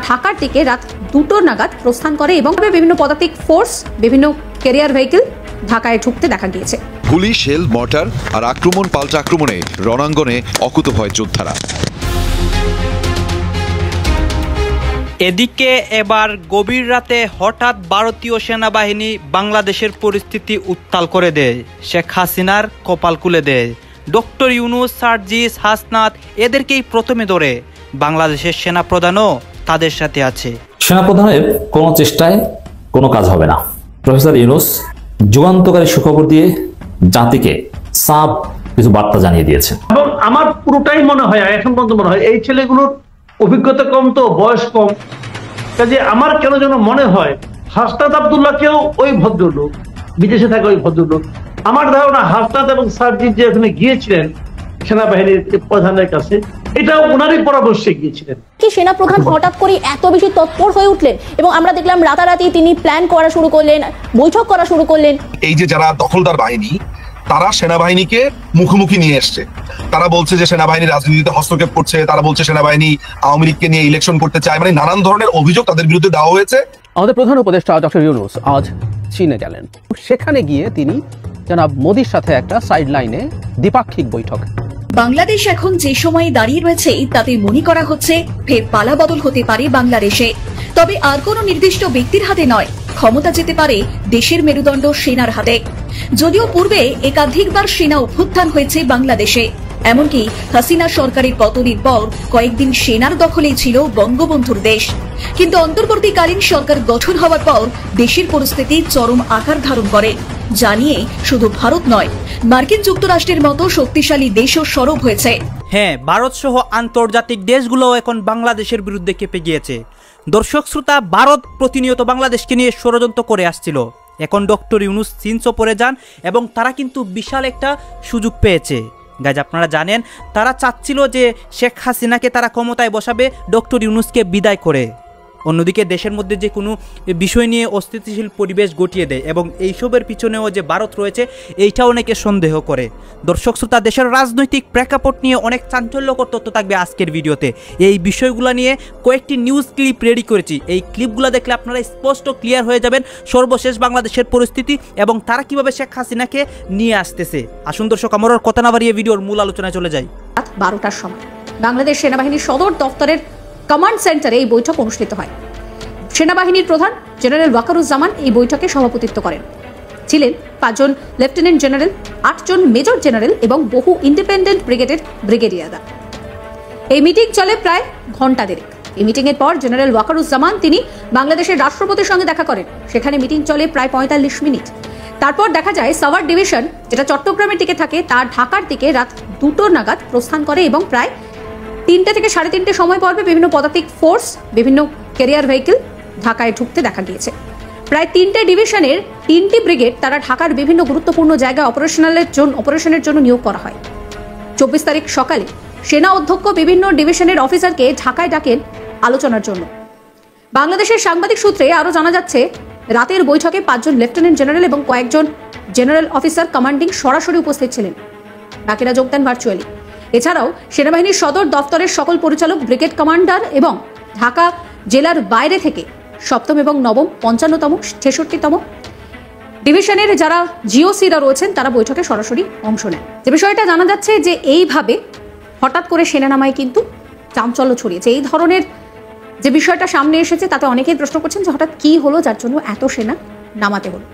ঢাকার দিকে রাত 2টো নাগাদ প্রস্থান করে এবং বিভিন্ন পদাতিক ফোর্স বিভিন্ন ক্যারিয়ার ভেহিকল ঢাকায় ঢুকতে দেখা গিয়েছে। গুলি, শেল, মর্টার আর আক্রমণ পাল্টা আক্রমণে রণাঙ্গনে অকুতভয় যোদ্ধারা। এদিকে এবার গভীর রাতে হঠাৎ ভারতীয় সেনাবাহিনী বাংলাদেশের পরিস্থিতি উত্তাল করে দেয়, শেখ হাসিনার কপাল খুলে দেয়। ডক্টর ইউনূস, সার্জিস, হাসনাত এদেরকেই প্রথমে ধরে বাংলাদেশের সেনাপ্রধানও তাদের সাথে আছে। সেনাপ্রধানের কোনো চেষ্টায় কোনো কাজ হবে না। প্রফেসর ইউনূস যুগান্তকারী সুখবর দিয়ে জাতিকে সাব কিছু বার্তা জানিয়ে দিয়েছেন। এবং আমার পুরোটাই মনে হয়, এখন পর্যন্ত মনে হয় এই ছেলেগুলোর অভিজ্ঞতা কম, তো বয়স কম, কাজে আমার কেন যেন মনে হয় হাসনাত আব্দুল্লাহকেও ওই ভদ্রলোক, বিদেশে থাকা ওই ভদ্রলোক, আমার ধারণা হাসনাত এবং সার্জিস যে ওখানে গিয়েছিলেন সেনাবাহিনীর প্রধানের কাছে, এটাও ওনারই পরামর্শে গিয়েছিলেন। কি সেনাপ্রধান হঠাৎ করে এত বেশি তৎপর হয়ে উঠলেন এবং আমরা দেখলাম রাতারাতি তিনি প্ল্যান করা শুরু করলেন, বৈঠক করা শুরু করলেন। এই যে যারা দখলদার বাহিনী, তারা সেনাবাহিনীকে মুখোমুখি নিয়ে এসছে। তারা বলছে যে সেনাবাহিনী রাজনীতিতে হস্তক্ষেপ করছে, তারা বলছে সেনাবাহিনী আওয়ামী লীগকে নিয়ে ইলেকশন করতে চায়, মানে নানান ধরনের অভিযোগ তাদের বিরুদ্ধে দেওয়া হয়েছে। আমাদের প্রধান উপদেষ্টা ডক্টর ইউনূস আজ চীনে গেলেন। সেখানে গিয়ে তিনি জনাব মোদির সাথে একটা সাইড লাইনে দ্বিপাক্ষিক বৈঠক। বাংলাদেশ এখন যে সময়ে দাঁড়িয়ে রয়েছে তাতে মনে করা হচ্ছে ফের পালা বদল হতে পারে বাংলাদেশে। তবে আর কোনো নির্দিষ্ট ব্যক্তির হাতে নয়, ক্ষমতা যেতে পারে দেশের মেরুদণ্ড সেনার হাতে। যদিও পূর্বে একাধিকবার সেনা অভ্যুত্থান হয়েছে বাংলাদেশে, এমনকি হাসিনা সরকারের পতনের পর কয়েকদিন সেনার দখলেই ছিল বঙ্গবন্ধুর দেশ। কিন্তু অন্তর্বর্তীকালীন সরকার গঠন হওয়ার পর দেশের পরিস্থিতি চরম আকার ধারণ করে, জানিয়ে শুধু ভারত নয়, মার্কিন যুক্তরাষ্ট্রের মতো শক্তিশালী দেশও সরব হয়েছে। হ্যাঁ, ভারত সহ আন্তর্জাতিক দেশগুলো এখন বাংলাদেশের বিরুদ্ধে কেঁপে গিয়েছে। দর্শক শ্রোতা, ভারত প্রতিনিয়ত বাংলাদেশকে নিয়ে ষড়যন্ত্র করে আসছিল। এখন ডক্টর ইউনূস চীন সফরে যান এবং তারা কিন্তু বিশাল একটা সুযোগ পেয়েছে। গাইজ, আপনারা জানেন তারা চাচ্ছিল যে শেখ হাসিনাকে তারা ক্ষমতায় বসাবে, ডক্টর ইউনূসকে বিদায় করে। অন্যদিকে দেশের মধ্যে যে কোনো বিষয় নিয়ে অস্থিতিশীল পরিবেশ গঠিয়ে দেয় এবং এইসবের পিছনেও যে ভারত রয়েছে এইটা অনেকে সন্দেহ করে। দর্শক শ্রোতা, দেশের রাজনৈতিক প্রেক্ষাপট নিয়ে অনেক চাঞ্চল্যকর তথ্য থাকবে আজকের ভিডিওতে। এই বিষয়গুলো নিয়ে কয়েকটি নিউজ ক্লিপ রেডি করেছি। এই ক্লিপগুলো দেখলে আপনারা স্পষ্ট ক্লিয়ার হয়ে যাবেন সর্বশেষ বাংলাদেশের পরিস্থিতি এবং তারা কিভাবে শেখ হাসিনাকে নিয়ে আসতেছে। আসুন দর্শক, আমার কথা না বাড়িয়ে ভিডিওর মূল আলোচনায় চলে যাই। 12টার সময় বাংলাদেশ সেনাবাহিনীর সদর দফতরের কমান্ড সেন্টারে এই বৈঠক অনুষ্ঠিত হয়। সেনাবাহিনীর প্রধান জেনারেল ওয়াকারুজ্জামান এই বৈঠকে সভাপতিত্ব করেন। ছিলেন 5 জন লেফটেন্যান্ট জেনারেল, 8 জন মেজর জেনারেল এবং বহু ইন্ডিপেন্ডেন্ট ব্রিগেডের ব্রিগেডিয়াররা। এই মিটিং চলে প্রায় ঘন্টা দেড়েক। এই মিটিং এর পর জেনারেল ওয়াকারুজ্জামান তিনি বাংলাদেশের রাষ্ট্রপতির সঙ্গে দেখা করেন। সেখানে মিটিং চলে প্রায় 45 মিনিট। তারপর দেখা যায় সাভার ডিভিশন, যেটা চট্টগ্রামের দিকে থাকে, তার ঢাকার দিকে রাত 2টো নাগাদ প্রস্থান করে এবং প্রায় 3টে থেকে 3:30 সময় পর্বে বিভিন্ন পদাতিক ফোর্স বিভিন্ন ক্যারিয়ার ভেহিকল ঢাকায় ঢুকতে দেখা গিয়েছে। প্রায় 3টে ডিভিশনের 3টি ব্রিগেড তারা ঢাকার বিভিন্ন গুরুত্বপূর্ণ জায়গায় অপারেশনের জন্য নিয়োগ করা হয়। 24 তারিখ সকালে সেনা অধ্যক্ষ বিভিন্ন ডিভিশনের অফিসারকে ঢাকায় ডাকেন আলোচনার জন্য। বাংলাদেশের সাংবাদিক সূত্রে আরও জানা যাচ্ছে, রাতের বৈঠকে 5 জন লেফটেন্যান্ট জেনারেল এবং কয়েকজন জেনারেল অফিসার কমান্ডিং সরাসরি উপস্থিত ছিলেন, বাকিরা যোগ দেন ভার্চুয়ালি। এছাড়াও সেনাবাহিনীর সদর দফতরের সকল পরিচালক, ব্রিগেড কমান্ডার এবং ঢাকা জেলার বাইরে থেকে 7ম এবং 9ম, 55তম, 66তম ডিভিশনের যারা জিওসিরা রয়েছেন তারা বৈঠকে সরাসরি অংশ নেন। যে বিষয়টা জানা যাচ্ছে যে এইভাবে হঠাৎ করে সেনা নামায় কিন্তু চাঞ্চল্য ছড়িয়েছে। এই ধরনের যে বিষয়টা সামনে এসেছে তাতে অনেকেই প্রশ্ন করছেন যে হঠাৎ কি হলো যার জন্য এত সেনা নামাতে হলো।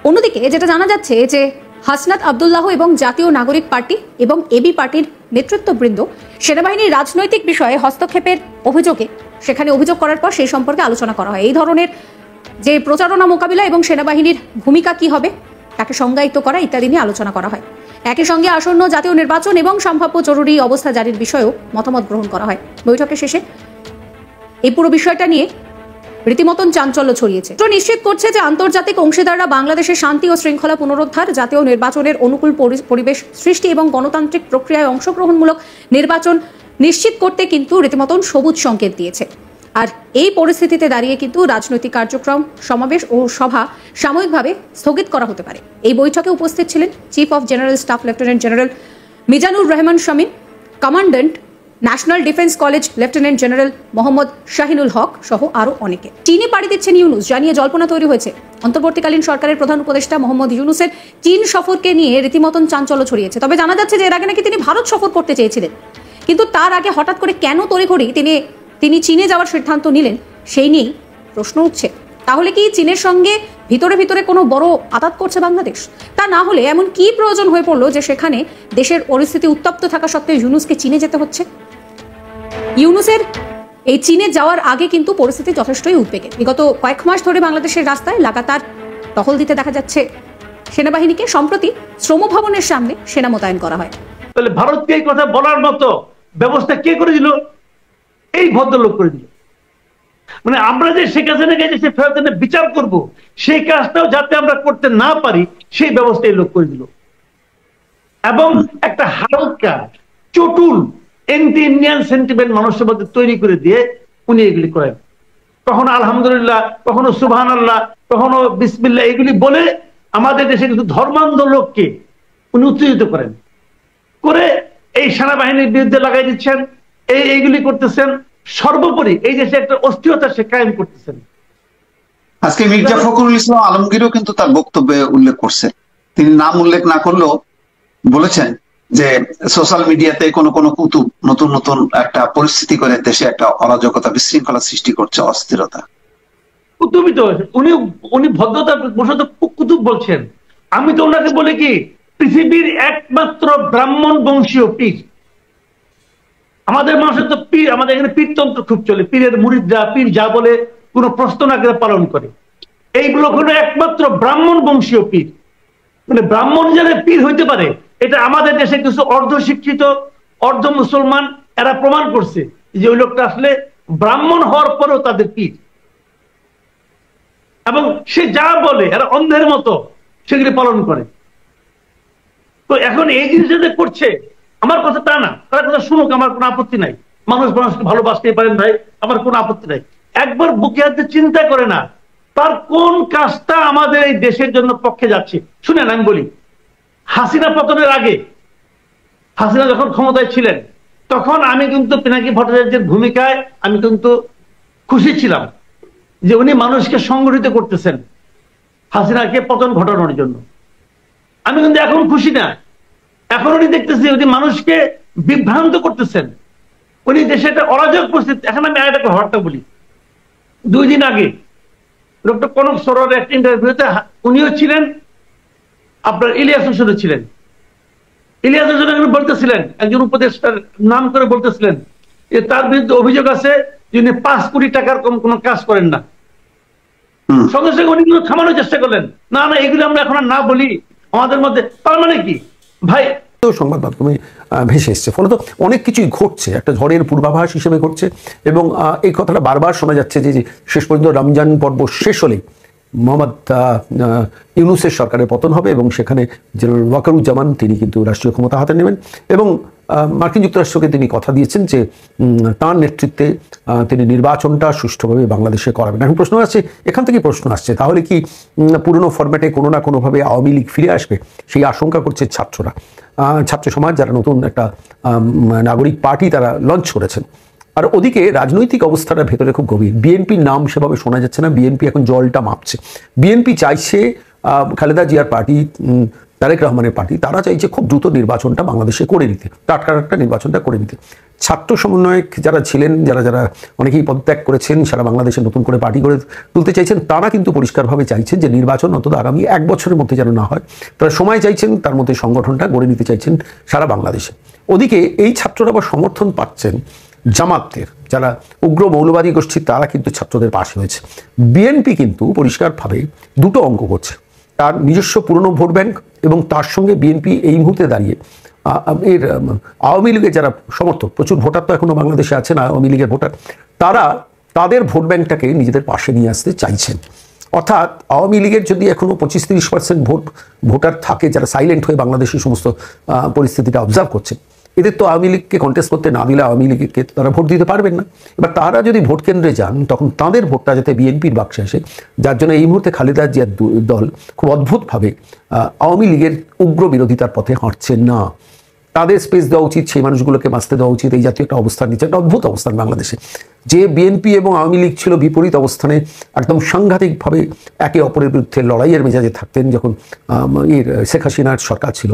অন্যদিকে যেটা জানা যাচ্ছে যে হাসনাত আব্দুল্লাহ এবং জাতীয় নাগরিক পার্টি এবং এবি পার্টির নেতৃত্ববৃন্দ সেনাবাহিনীর রাজনৈতিক বিষয়ে হস্তক্ষেপের অভিযোগে সেখানে অভিযোগ করার পর সেই সম্পর্কে আলোচনা করা হয়। এই ধরনের যে প্রচারণা মোকাবিলা এবং সেনাবাহিনীর ভূমিকা কি হবে তাকে সংজ্ঞায়িত করা ইত্যাদি নিয়ে আলোচনা করা হয়। একই সঙ্গে আসন্ন জাতীয় নির্বাচন এবং সম্ভাব্য জরুরি অবস্থা জারির বিষয়েও মতামত গ্রহণ করা হয়। বৈঠকের শেষে এই পুরো বিষয়টা নিয়ে রীতিমতন চাঞ্চল্য ছড়িয়েছে। নিশ্চিত করছে যে আন্তর্জাতিক অংশীদাররা বাংলাদেশের শান্তি ও শৃঙ্খলা পুনরুদ্ধার, জাতীয় নির্বাচনের অনুকূল পরিবেশ সৃষ্টি এবং গণতান্ত্রিক প্রক্রিয়ায় অংশগ্রহণমূলক নির্বাচন নিশ্চিত করতে কিন্তু রীতিমতন সবুজ সংকেত দিয়েছে। আর এই পরিস্থিতিতে দাঁড়িয়ে কিন্তু রাজনৈতিক কার্যক্রম, সমাবেশ ও সভা সাময়িকভাবে স্থগিত করা হতে পারে। এই বৈঠকে উপস্থিত ছিলেন chief of general staff lieutenant general Mizanur Rahman Shamim, commandant national defence college lieutenant general Mohammad Shahinul Haque সহ আরও অনেকে। চীনে পাড়ি দিচ্ছেন ইউনূস জানিয়ে জল্পনা তৈরি হয়েছে। অন্তর্বর্তীকালীন সরকারের প্রধান উপদেষ্টা মোহাম্মদ ইউনূসের চীন সফরকে নিয়ে রীতিমতন চাঞ্চল্য ছড়িয়েছে। তবে জানা যাচ্ছে যে এর আগে নাকি তিনি ভারত সফর করতে চেয়েছিলেন, কিন্তু তার আগে হঠাৎ করে কেন তড়িঘড়ি তিনি চীনে যাওয়ার সিদ্ধান্ত নিলেন সেই নিয়েই প্রশ্ন উঠছে। তাহলে কি চীনের সঙ্গে ভিতরে ভিতরে কোনো বড় আঘাত করছে বাংলাদেশ? তা না হলে এমন কি প্রয়োজন হয়ে পড়লো যে সেখানে দেশের পরিস্থিতি উত্তপ্ত থাকা সত্ত্বেও ইউনূসকে চীনে যেতে হচ্ছে? ইউনূসের এই চীনে যাওয়ার আগে কিন্তু পরিস্থিতি যথেষ্টই উদ্বেগের। বিগত কয়েক মাস ধরে বাংলাদেশের রাস্তায় লাগাতার টহল দিতে দেখা যাচ্ছে সেনাবাহিনীকে। সম্প্রতি শ্রম ভবনের সামনে সেনা মোতায়েন করা হয়। তাহলে ভারতকে এই কথা বলার মতো ব্যবস্থা কে করে দিল? এই ভদ্রলোক করে দিল। মানে আমরা যে শেখ হাসিনাকে যে সে ফেরত এনে বিচার করব, সেই কাজটাও যাতে আমরা করতে না পারি সেই ব্যবস্থা এই লোক করে দিল। এবং একটা হালকা চটুল এন্টি ইন্ডিয়ান সেন্টিমেন্ট মানুষের মধ্যে তৈরি করে দিয়ে উনি এগুলি করেন। কখনো আলহামদুলিল্লাহ, কখনো সুবহানাল্লাহ, কখনো বিসমিল্লাহ, এগুলি বলে আমাদের দেশে কিছু ধর্মান্ধ লোককে উনি উত্তেজিত করেন, করে এই সেনাবাহিনীর বিরুদ্ধে লাগাই দিচ্ছেন, এইগুলি করতেছেন। সর্বোপরি এই দেশে একটা অস্থিরতা সে কায়েম করতেছেন। আজকে মির্জা ফখরুল ইসলাম আলমগীরও কিন্তু তার বক্তব্যে উল্লেখ করছে, তিনি নাম উল্লেখ না করলেও বলেছেন যে সোশ্যাল মিডিয়াতে কোনো কুতুব নতুন নতুন একটা পরিস্থিতি করে দেশে একটা অরাজকতা বিশৃঙ্খলা সৃষ্টি করছে, অস্থিরতা। কুতুবই তো উনি ভদ্রতা বসত কুতুব বলছেন। আমি তো ওনাকে বলি কি, পৃথিবীর একমাত্র ব্রাহ্মণ বংশীয় পীর। আমাদের মানুষের তো পীর, আমাদের এখানে পীরতন্ত্র খুব চলে, পীরের মুরিদরা পীর যা বলে কোনো প্রশ্ন না করে পালন করে। এইগুলো হলো একমাত্র ব্রাহ্মণ বংশীয় পীর। মানে ব্রাহ্মণ যারা পীর হইতে পারে, এটা আমাদের দেশে কিছু অর্ধ শিক্ষিত অর্ধ মুসলমান এরা প্রমাণ করছে যে ওই লোকটা আসলে ব্রাহ্মণ হওয়ার পরেও তাদের পীর। এবং সে যা বলে এরা অন্ধের মতো সেগুলি পালন করে। তো এখন এই জিনিসটা করছে, আমার কথা তা না, তার কথা শুনুক, আমার কোনো আপত্তি নাই। মানুষকে ভালোবাসতে পারেন ভাই, আমার কোনো আপত্তি নাই। একবার বুকে হাতে চিন্তা করে না তার কোন কাজটা আমাদের এই দেশের জন্য পক্ষে যাচ্ছে। শুনেন আমি বলি, হাসিনা পতনের আগে, হাসিনা যখন ক্ষমতায় ছিলেন, তখন আমি কিন্তু পিনাকি ভট্টাচার্যের ভূমিকায় আমি কিন্তু খুশি ছিলাম যে উনি মানুষকে সংগঠিত করতেছেন হাসিনাকে পতন ঘটানোর জন্য। আমি কিন্তু এখন খুশি না। এখন উনি দেখতেছি উনি মানুষকে বিভ্রান্ত করতেছেন, উনি দেশে একটা অরাজক পরিস্থিতি। এখন আমি একটা ঘটনা বলি, 2 দিন আগে ডক্টর কনক সরোয়ারের একটা ইন্টারভিউতে উনিও ছিলেন, আপনার ইলিয়াস হোসেনও ছিলেন। ইলিয়াস হোসেন বলতেছিলেন, একজন উপদেষ্টার নাম করে বলতেছিলেন যে তার বিরুদ্ধে অভিযোগ আছে যিনি 5 কোটি টাকার কম কোনো কাজ করেন না। সঙ্গে সঙ্গে উনি কিন্তু থামানোর চেষ্টা করলেন, না না এগুলো আমরা এখন না বলি আমাদের মধ্যে। তার মানে কি ভাই, সংবাদ মাধ্যমে ভেসে এসছে, ফলত অনেক কিছুই ঘটছে, একটা ঝড়ের পূর্বাভাস হিসেবে ঘটছে। এবং এই কথাটা বারবার শোনা যাচ্ছে যে শেষ পর্যন্ত রমজান পর্ব শেষ হলেই মোহাম্মদ ইউনূসের সরকারের পতন হবে এবং সেখানে জেনারেল ওয়াকারুজ্জামান তিনি কিন্তু রাষ্ট্রীয় ক্ষমতা হাতে নেবেন। এবং মার্কিন যুক্তরাষ্ট্রকে তিনি কথা দিয়েছেন যে তাঁর নেতৃত্বে তিনি নির্বাচনটা সুষ্ঠুভাবে বাংলাদেশে করাবেন। এখন প্রশ্ন আসছে, এখান থেকে প্রশ্ন আসছে, তাহলে কি পুরনো ফরম্যাটে কোনো না কোনোভাবে আওয়ামী লীগ ফিরে আসবে? সেই আশঙ্কা করছে ছাত্ররা, ছাত্র সমাজ, যারা নতুন একটা নাগরিক পার্টি তারা লঞ্চ করেছেন। আর ওদিকে রাজনৈতিক অবস্থাটা ভেতরে খুব গভীর। বিএনপির নাম সেভাবে শোনা যাচ্ছে না, বিএনপি এখন জলটা মাপছে। বিএনপি চাইছে খালেদা জিয়ার পার্টি, তারেক রহমানের পার্টি, তারা চাইছে খুব দ্রুত নির্বাচনটা বাংলাদেশে করে নিতে, টাটকা নির্বাচনটা করে নিতে। ছাত্র সমন্বয়ক যারা ছিলেন, যারা অনেকেই পদত্যাগ করেছেন, সারা বাংলাদেশে নতুন করে পার্টি করে তুলতে চাইছেন, তারা কিন্তু পরিষ্কারভাবে চাইছেন যে নির্বাচন অন্তত আগামী 1 বছরের মধ্যে যেন না হয়। তারা সময় চাইছেন, তার মধ্যে সংগঠনটা গড়ে নিতে চাইছেন সারা বাংলাদেশে। ওদিকে এই ছাত্ররা আবার সমর্থন পাচ্ছেন জামাতের, যারা উগ্র মৌলবাদী গোষ্ঠী, তারা কিন্তু ছাত্রদের পাশে হয়েছে। বিএনপি কিন্তু পরিষ্কারভাবে দুটো অঙ্ক করছে, তার নিজস্ব পুরনো ভোট ব্যাংক এবং তার সঙ্গে বিএনপি এই মুহূর্তে দাঁড়িয়ে এর আওয়ামী লীগের যারা সমর্থক, প্রচুর ভোটার তো এখনো বাংলাদেশে আছে না আওয়ামী লীগের ভোটার, তারা তাদের ভোট ব্যাংকটাকে নিজেদের পাশে নিয়ে আসতে চাইছেন। অর্থাৎ আওয়ামী লীগের যদি এখনো 25-30% ভোটার থাকে যারা সাইলেন্ট হয়ে বাংলাদেশের সমস্ত পরিস্থিতিটা অবজার্ভ করছে, এদের তো আওয়ামী লীগকে কন্টেস্ট করতে না দিলে আওয়ামী লীগকে তারা ভোট দিতে পারবেন না। এবার তারা যদি ভোট কেন্দ্রে যান, তখন তাদের ভোটটা যাতে বিএনপির বাক্সে আসে, যার জন্য এই মুহূর্তে খালেদা জিয়ার দল খুব অদ্ভুতভাবে আওয়ামী লীগের উগ্র বিরোধিতার পথে হাঁটছে না। তাদের স্পেস দেওয়া উচিত, সেই মানুষগুলোকে বাঁচতে দেওয়া উচিত। এই জাতীয় একটা অবস্থান নিচ্ছে, একটা অদ্ভুত অবস্থান বাংলাদেশে, যে বিএনপি এবং আওয়ামী লীগ ছিল বিপরীত অবস্থানে, একদম সাংঘাতিকভাবে একে অপরের বিরুদ্ধে লড়াইয়ের মেজাজে থাকতেন যখন শেখ হাসিনার সরকার ছিল।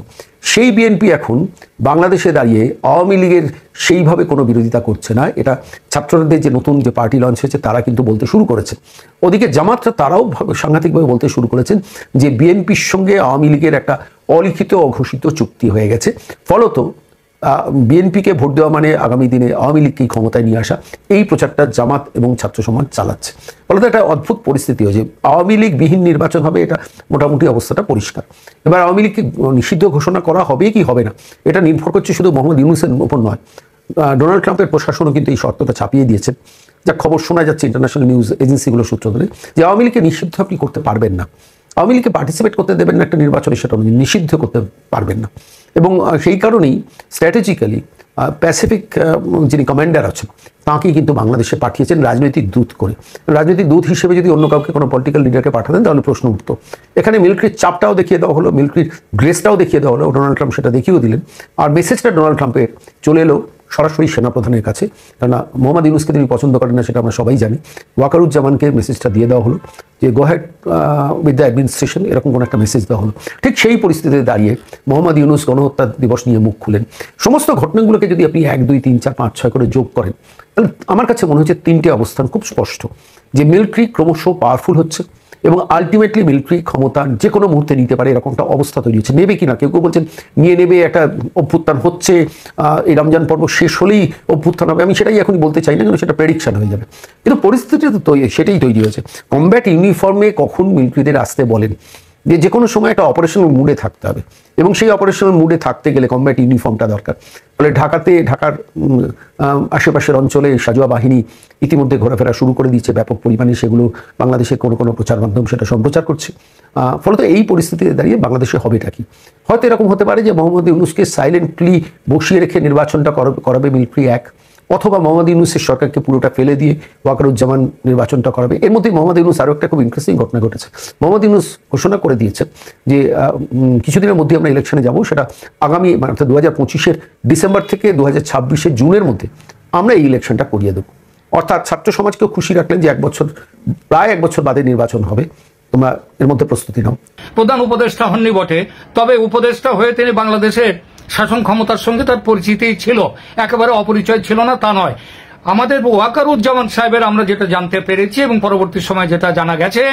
সেই বিএনপি এখন বাংলাদেশে দাঁড়িয়ে আওয়ামী লীগের সেইভাবে কোনো বিরোধিতা করছে না। এটা ছাত্রদের যে নতুন যে পার্টি লঞ্চ হয়েছে তারা কিন্তু বলতে শুরু করেছে। ওদিকে জামাতরা তারাও সাংঘাতিকভাবে বলতে শুরু করেছেন যে বিএনপির সঙ্গে আওয়ামী লীগের একটা অলিখিত অঘোষিত চুক্তি হয়ে গেছে, ফলত বিএনপিকে ভোট দেওয়া মানে আগামী দিনে আওয়ামী লীগকেই ক্ষমতায় নিয়ে আসা, এই প্রচারটা জামাত এবং ছাত্র সমাজ চালাচ্ছে। ফলত একটা অদ্ভুত পরিস্থিতি হয়েছে, আওয়ামী লীগ বিহীন নির্বাচন হবে, এটা মোটামুটি অবস্থাটা পরিষ্কার। এবার আওয়ামী লীগকে নিষিদ্ধ ঘোষণা করা হবে কি হবে না, এটা নির্ভর করছে শুধু মোহাম্মদ ইউনূসের উপর নয়, ডোনাল্ড ট্রাম্পের প্রশাসনও কিন্তু এই শর্তটা চাপিয়ে দিয়েছে। যা খবর শোনা যাচ্ছে ইন্টারন্যাশনাল নিউজ এজেন্সিগুলোর সূত্র ধরে, যে আওয়ামী লীগকে নিষিদ্ধ আপনি করতে পারবেন না, আওয়ামী লীগকে পার্টিসিপেট করতে দেবেন না একটা নির্বাচনে, সেটা নিষিদ্ধ করতে পারবেন না। এবং সেই কারণেই স্ট্র্যাটেজিক্যালি প্যাসিফিক যিনি কমান্ডার আছেন তাঁকেই কিন্তু বাংলাদেশে পাঠিয়েছেন রাজনৈতিক দূত করে। রাজনৈতিক দূত হিসেবে যদি অন্য কাউকে কোনো পলিটিক্যাল লিডারকে পাঠাতেন তাহলে প্রশ্ন উঠত। এখানে মিলিটারির চাপটাও দেখিয়ে দেওয়া হলো, মিলিটারির গ্রেসটাও দেখিয়ে দেওয়া হলো, ডোনাল্ড ট্রাম্প সেটা দেখিয়েও দিলেন। আর মেসেজটা ডোনাল্ড ট্রাম্পের চলে এলো সরাসরি সেনাপ্রধানের কাছে, কেননা মোহাম্মদ ইউনূসকে তিনি পছন্দ করেন না সেটা আমরা সবাই জানি। ওয়াকারুজ্জামানকে মেসেজটা দিয়ে দেওয়া হলো যে গো হেড উইথ দ্য অ্যাডমিনিস্ট্রেশন, এরকম কোনো একটা মেসেজ দেওয়া হলো। ঠিক সেই পরিস্থিতিতে দাঁড়িয়ে মোহাম্মদ ইউনূস গণহত্যা দিবস নিয়ে মুখ খুলেন। সমস্ত ঘটনাগুলোকে যদি আপনি 1, 2, 3, 4, 5, 6 করে যোগ করেন, তাহলে আমার কাছে মনে হচ্ছে তিনটে অবস্থান খুব স্পষ্ট, যে মিলিটারি ক্রমশ পাওয়ারফুল হচ্ছে এবং আলটিমেটলি মিলিটারি ক্ষমতা যে কোনো মুহূর্তে নিতে পারে, এরকম একটা অবস্থা তৈরি হচ্ছে। নেবে কিনা কেউ কেউ বলছেন নিয়ে নেবে, একটা অভ্যুত্থান হচ্ছে, এই রমজান পর্ব শেষ হলেই অভ্যুত্থান হবে। আমি সেটাই এখনই বলতে চাই না, কিন্তু সেটা প্রেডিকশন হয়ে যাবে। কিন্তু পরিস্থিতি তো সেটাই তৈরি হয়েছে। কমব্যাট ইউনিফর্মে কখন মিলিটারিদের আসতে বলেন যে কোনো সময় একটা অপারেশনাল মুডে থাকতে হবে, এবং সেই অপারেশনাল মুডে থাকতে গেলে কমব্যাট ইউনিফর্মটা দরকার। ফলে ঢাকার আশেপাশের অঞ্চলে সাজোয়া বাহিনী ইতিমধ্যে ঘোরাফেরা শুরু করে দিচ্ছে ব্যাপক পরিমাণে, সেগুলো বাংলাদেশের কোনো প্রচার মাধ্যম সেটা সম্প্রচার করছে। ফলত এই পরিস্থিতিতে দাঁড়িয়ে বাংলাদেশে হবেটা কি, হয়তো এরকম হতে পারে যে মোহাম্মদ ইউনূসকে সাইলেন্টলি বসিয়ে রেখে নির্বাচনটা করাবে মিলিটারি এক, অথবা মোহাম্মদ ইউনূসের সরকারকে পুরোটা ফেলে দিয়ে ওয়াকারুজ্জামান নির্বাচনটা করাবে। এর মধ্যে মোহাম্মদ ইউনূস আরও একটা খুব ইন্টারেস্টিং ঘটনা ঘটেছে। মোহাম্মদ ইউনূস ঘোষণা করে দিয়েছেন যে কিছুদিনের মধ্যে আমরা ইলেকশনে যাব, সেটা আগামী অর্থাৎ 2025-এর ডিসেম্বর থেকে 2026-এর জুনের মধ্যে আমরা এই ইলেকশনটা করিয়ে দেবো। অর্থাৎ ছাত্র সমাজকেও খুশি রাখলেন যে প্রায় এক বছর বাদে নির্বাচন হবে, তোমরা এর মধ্যে প্রস্তুতি নাও। প্রধান উপদেষ্টা হননি বটে, তবে উপদেষ্টা হয়ে তিনি বাংলাদেশের শাসন ক্ষমতার সঙ্গে তার পরিচিতি ছিল, একেবারে অপরিচয় ছিল না তা নয়। আমাদের ওয়াকারুজ্জামান সাহেবের আমরা যেটা জানতে পেরেছি এবং পরবর্তী সময় যেটা জানা গেছে,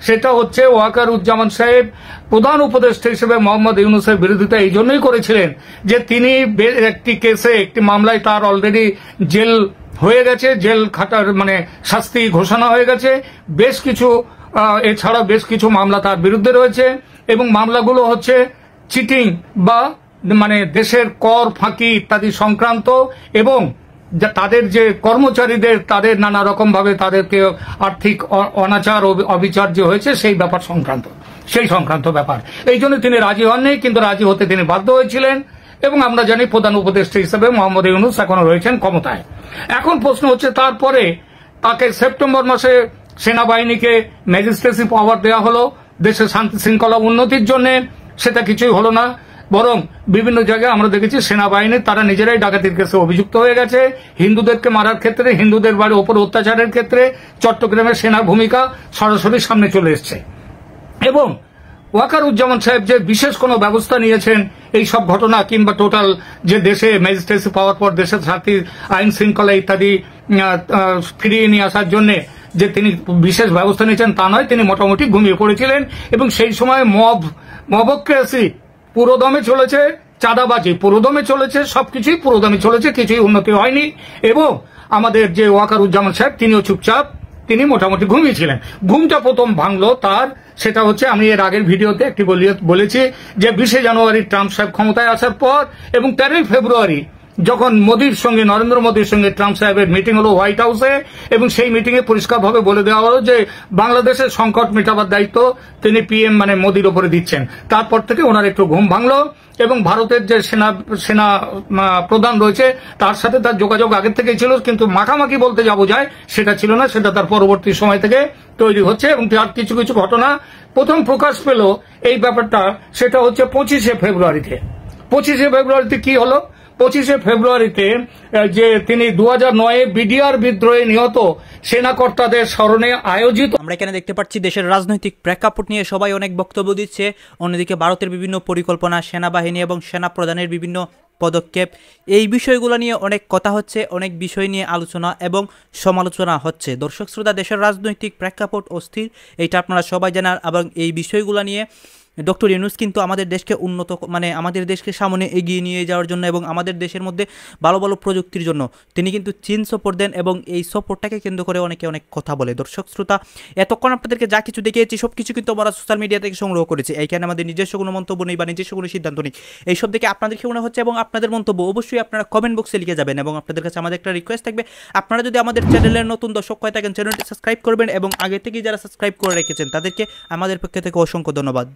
সেটা হচ্ছে ওয়াকারুজ্জামান সাহেব প্রধান উপদেষ্টা হিসেবে মোহাম্মদ ইউনূসের বিরোধিতা এই জন্যই করেছিলেন যে তিনি একটি কেসে, একটি মামলায় তার অলরেডি জেল হয়ে গেছে, জেল খাটার মানে শাস্তি ঘোষণা হয়ে গেছে, বেশ কিছু এছাড়া বেশ কিছু মামলা তার বিরুদ্ধে রয়েছে, এবং মামলাগুলো হচ্ছে চিটিং বা মানে দেশের কর ফাঁকি ইত্যাদি সংক্রান্ত, এবং তাদের যে কর্মচারীদের তাদের নানা রকম ভাবে তাদেরকে আর্থিক অনাচার অবিচার যে হয়েছে সেই ব্যাপার সংক্রান্ত ব্যাপার। এই জন্য তিনি রাজি হননি, কিন্তু রাজি হতে তিনি বাধ্য হয়েছিলেন। এবং আমরা জানি প্রধান উপদেষ্টা হিসেবে মোহাম্মদ ইউনূস এখনো রয়েছেন ক্ষমতায়। এখন প্রশ্ন হচ্ছে, তারপরে তাকে সেপ্টেম্বর মাসে সেনাবাহিনীকে ম্যাজিস্ট্রেসি পাওয়ার দেওয়া হলো দেশের শান্তি শৃঙ্খলা উন্নতির জন্য, সেটা কিছুই হলো না। বরং বিভিন্ন জায়গায় আমরা দেখেছি সেনাবাহিনীর তারা নিজেরাই ডাকাতির কেসে অভিযুক্ত হয়ে গেছে। হিন্দুদেরকে মারার ক্ষেত্রে, হিন্দুদের বাড়ির ওপর অত্যাচারের ক্ষেত্রে চট্টগ্রামের সেনার ভূমিকা সরাসরি সামনে চলে এসছে। এবং ওয়াকারুজ্জামান সাহেব যে বিশেষ কোনো ব্যবস্থা নিয়েছেন এই সব ঘটনা কিংবা টোটাল যে দেশে ম্যাজিস্ট্রেসি পাওয়ার পর দেশের শান্তি আইন শৃঙ্খলা ইত্যাদি ফিরিয়ে নিয়ে আসার জন্য যে তিনি বিশেষ ব্যবস্থা নিয়েছেন তা নয়, তিনি মোটামুটি ঘুমিয়ে পড়েছিলেন। এবং সেই সময় মবক্রেসি পুরোদমে চলেছে, চাঁদাবাজি পুরোদমে চলেছে, সবকিছুই পুরোদমে চলেছে, কিছুই উন্নতি হয়নি। এবং আমাদের যে ওয়াকারুজ্জামান সাহেব তিনিও চুপচাপ, তিনি মোটামুটি ঘুমিয়েছিলেন। ঘুমটা প্রথম ভাঙলো তার, সেটা হচ্ছে আমি এর আগের ভিডিওতে একটি বলেছি যে 20 জানুয়ারি ট্রাম্প সাহেব ক্ষমতায় আসার পর এবং 13 ফেব্রুয়ারি যখন নরেন্দ্র মোদীর সঙ্গে ট্রাম্প সাহেবের মিটিং হলো হোয়াইট হাউসে, এবং সেই মিটিং এ পরিষ্কারভাবে বলে দেওয়া হলো যে বাংলাদেশের সংকট মেটাবার দায়িত্ব তিনি পিএম মানে মোদীর উপরে দিচ্ছেন। তারপর থেকে ওনার একটু ঘুম ভাঙলো, এবং ভারতের যে সেনা প্রধান রয়েছে তার সাথে তার যোগাযোগ আগের থেকেই ছিল, কিন্তু মাখামাখি বলতে যাবো যায় সেটা ছিল না, সেটা তার পরবর্তী সময় থেকে তৈরি হচ্ছে। এবং তার কিছু কিছু ঘটনা প্রথম প্রকাশ পেল এই ব্যাপারটা, সেটা হচ্ছে 25 ফেব্রুয়ারিতে। 25শে ফেব্রুয়ারিতে কি হলো? 25শে ফেব্রুয়ারিতে যে তিনি 2009-এ বিডিআর বিদ্রোহে নিহত সেনাকর্তাদের স্মরণে আয়োজিত। আমরা এখানে দেখতে পাচ্ছি দেশের রাজনৈতিক প্রেক্ষাপট নিয়ে সবাই অনেক বক্তব্য দিচ্ছে। অন্যদিকে ভারতের বিভিন্ন পরিকল্পনা, সেনাবাহিনী এবং সেনা প্রধানের বিভিন্ন পদক্ষেপ, এই বিষয়গুলো নিয়ে অনেক কথা হচ্ছে, অনেক বিষয় নিয়ে আলোচনা এবং সমালোচনা হচ্ছে। দর্শক শ্রোতা, দেশের রাজনৈতিক প্রেক্ষাপট অস্থির, এইটা আপনারা সবাই জানার। এবং এই বিষয়গুলো নিয়ে ডক্টর ইউনূস কিন্তু আমাদের দেশকে উন্নত, মানে আমাদের দেশকে সামনে এগিয়ে নিয়ে যাওয়ার জন্য এবং আমাদের দেশের মধ্যে ভালো ভালো প্রযুক্তির জন্য তিনি কিন্তু চীন সফর দেন এবং এই সফরটাকে কেন্দ্র করে অনেকে অনেক কথা বলে। দর্শক শ্রোতা, এতক্ষণ আপনাদেরকে যা কিছু দেখিয়েছি সব কিছু কিন্তু আমরা সোশ্যাল মিডিয়া থেকে সংগ্রহ করেছি। এইখানে আমাদের নিজস্ব কোনো মন্তব্য নেই বা নিজস্ব কোনো সিদ্ধান্ত নেই। এইসব দেখে আপনাদের কি মনে হচ্ছে এবং আপনাদের মন্তব্য অবশ্যই আপনারা কমেন্ট বক্সে লিখে যাবেন। এবং আপনাদের কাছে আমাদের একটা রিকোয়েস্ট থাকবে, আপনারা যদি আমাদের চ্যানেলের নতুন দর্শক হয়ে থাকেন চ্যানেলটি সাবস্ক্রাইব করবেন এবং আগে থেকেই যারা সাবস্ক্রাইব করে রেখেছেন তাদেরকে আমাদের পক্ষ থেকে অসংখ্য ধন্যবাদ।